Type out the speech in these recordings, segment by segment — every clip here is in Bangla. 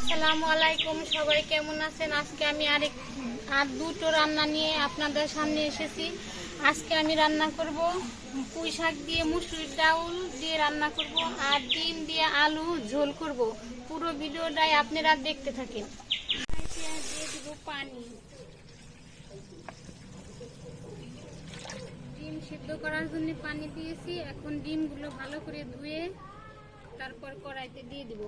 আসসালামু আলাইকুম, সবাই কেমন আছেন? আজকে আমি আর দুটো রান্না নিয়ে আপনাদের সামনে এসেছি। আজকে আমি রান্না করব পুঁই শাক দিয়ে মুসুরির ডাউল দিয়ে রান্না করব, আর ডিম দিয়ে আলু ঝোল করব। পুরো ভিডিওটাই আপনারা দেখতে থাকেন। দিয়ে দেব পানি। ডিম সিদ্ধ করার জন্য পানি দিয়েছি। এখন ডিমগুলো ভালো করে ধুয়ে তারপর কড়াইতে দিয়ে দেব।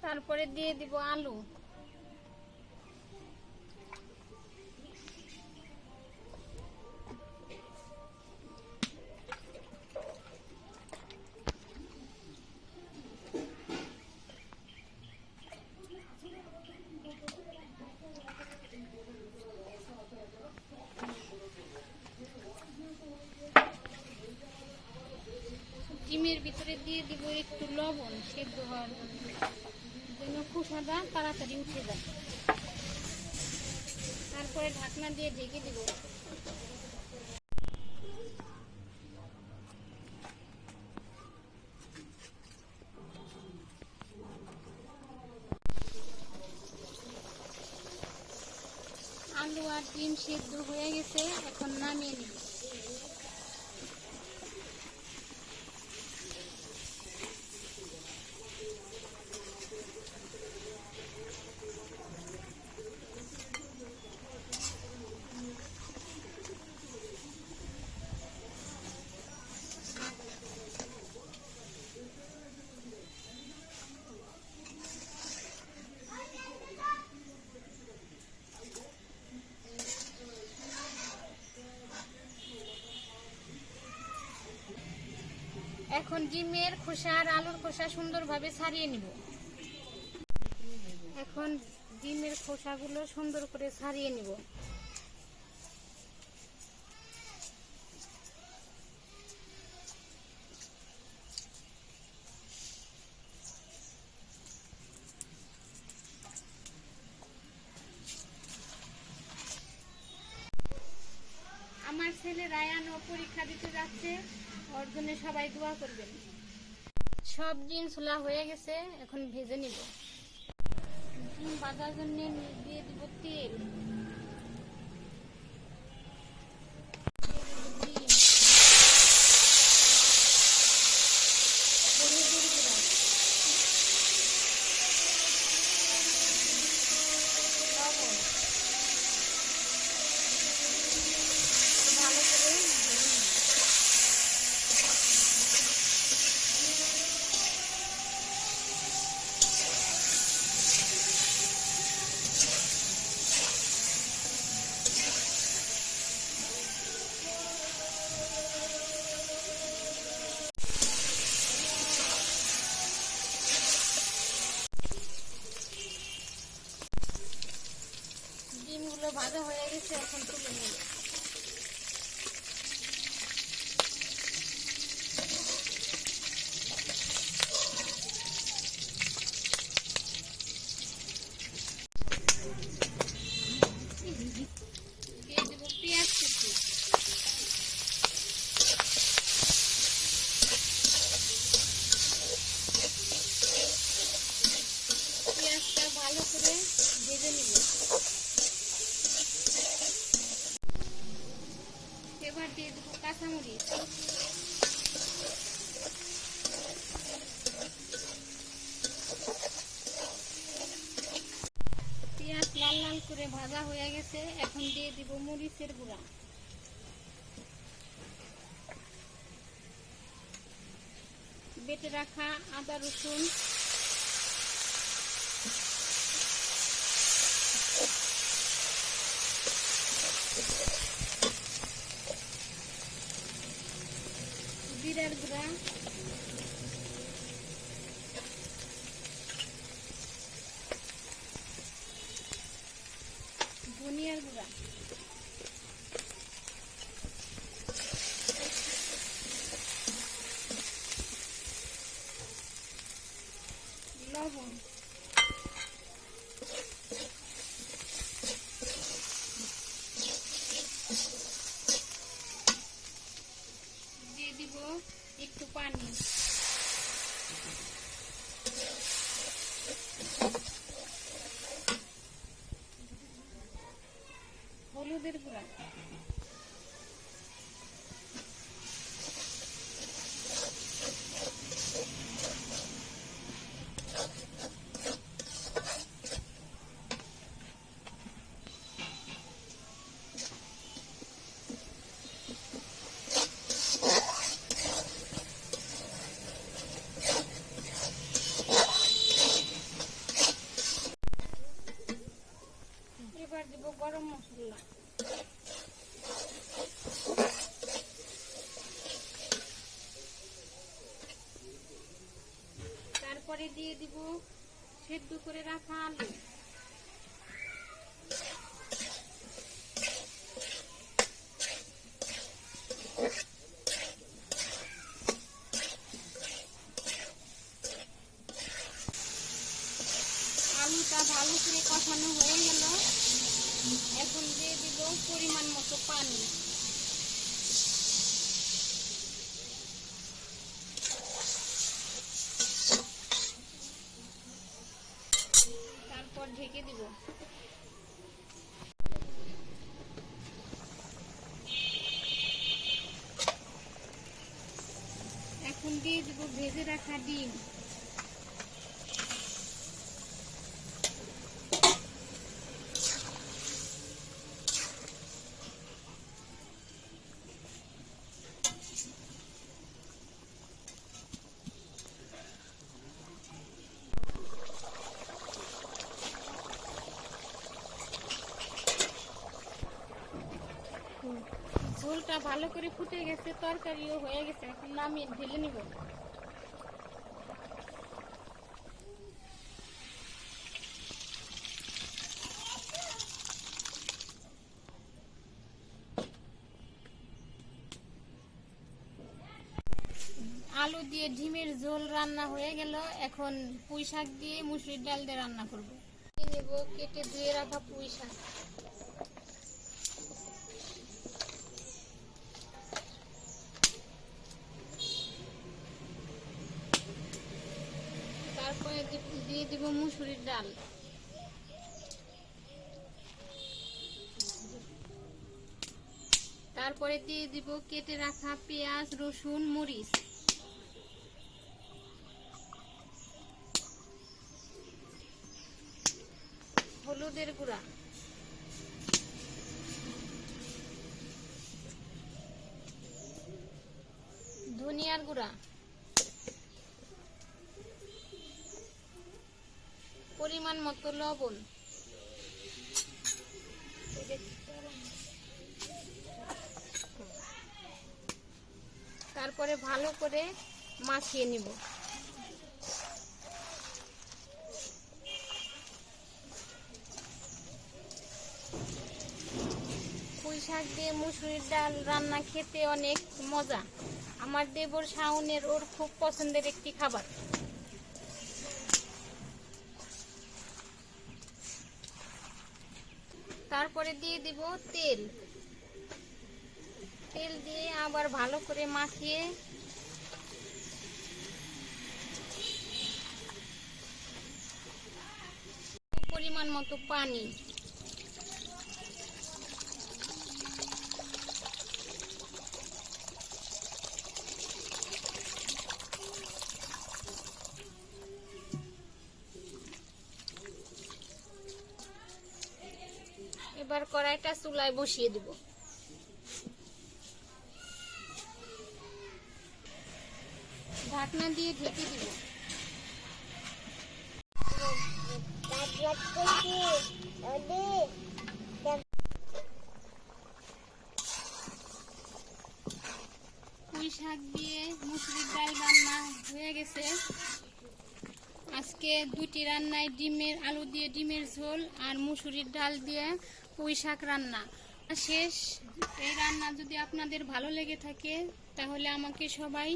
তারপরে দিয়ে দিব আলু। ডিমের ভিতরে দিয়ে দিব একটু লবণ, সেদ্ধ হওয়ার জন্য, যেন খোসাটা তাড়াতাড়ি উঠে যায়। তারপরে ঢাকনা দিয়ে ঢেকে দিব। আলু আর ডিম সেদ্ধ হয়ে গেছে, এখন নামিয়ে নিব। এখন ডিমের খোসা আর আলুর খোসা সুন্দরভাবে ছাড়িয়ে নিব। এখন ডিমের খোসাগুলো সুন্দর করে ছাড়িয়ে নিব। আমার ছেলে রায়ান ও পরীক্ষা দিতে যাচ্ছে, ওর জন্য সবাই দোয়া করবেন। সব ডিম ছোলা হয়ে গেছে, এখন ভেজে নিব। ডিম ভাজার জন্য দিয়ে দিব তেল। ডিমগুলো ভাজা হয়ে গেছে, এখন তুলে নেব। দিয়ে দেব পেঁয়াজ কুচি। পেঁয়াজটা ভালো করে ভেজে নিব। এবার দিয়ে দেবো কাঁচামরিচ। পেঁয়াজ লাল লাল করে ভাজা হয়ে গেছে, এখন দিয়ে দিব মরিচের গুঁড়া। বেটে রাখা আদা রসুন, জিরার গুঁড়া, গুঁড়া, লবণ, দিয়ে দিব একটু পানি, হলুদের গুঁড়া, এবার দিব গরম মশলা, তারপরে দিয়ে দিব সেদ্ধ করে রাখা আলু, আলুটা ভালো করে কষানো হয়ে গেল। এখন দিয়ে দিব পরিমাণ মতো পানি, তারপর ঢেকে দিব। এখন দিয়ে দিব ভেজে রাখা ডিম, ঝোলটা ভালো করে ফুটে গেছে, তরকারিও হয়ে গেছে। এখন নামিয়ে ঢেলে নিব। আলু দিয়ে ডিমের ঝোল রান্না হয়ে গেল। এখন পুঁই শাক দিয়ে মুসুরির ডাল দিয়ে রান্না করব। নেব কেটে ধুয়ে রাখা পুঁই শাক, তারপরে দিয়ে দিব মুসুরির ডাল, তারপরে দিয়ে দিব কেটে রাখা পেঁয়াজ, রসুন, মরিচ, হলুদের গুঁড়া, ধনিয়ার গুঁড়া, পরিমাণ মতো লবণ, তারপরে ভালো করে মাখিয়ে নিব। পুঁই শাক দিয়ে মুসুরির ডাল রান্না খেতে অনেক মজা। আমার দেবর শাওনের ওর খুব পছন্দের একটি খাবার। তারপরে দিয়ে দিব তেল, তেল দিয়ে আবার ভালো করে মাখিয়ে পরিমাণ মতো পানি, এবার কড়াইটা চুলায় বসিয়ে দিব। ঢাকনা দিয়ে ঢেকে দিব। পুঁই শাক দিয়ে মুসুরির ডাল রান্না হয়ে গেছে। আজকে দুটি রান্নায় আলু দিয়ে ডিমের ঝোল আর মুসুরির ডাল দিয়ে পুঁই শাক রান্না শেষ। এই রান্না যদি আপনাদের ভালো লেগে থাকে তাহলে আমাকে সবাই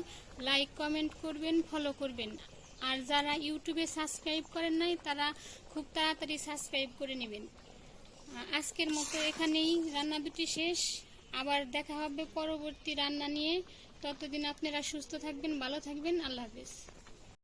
লাইক কমেন্ট করবেন, ফলো করবেন। আর যারা ইউটিউবে সাবস্ক্রাইব করেন নাই তারা খুব তাড়াতাড়ি সাবস্ক্রাইব করে নেবেন। আজকের মতো এখানেই রান্না দুটি শেষ। আবার দেখা হবে পরবর্তী রান্না নিয়ে। ততদিন আপনারা সুস্থ থাকবেন, ভালো থাকবেন। আল্লাহ হাফেজ।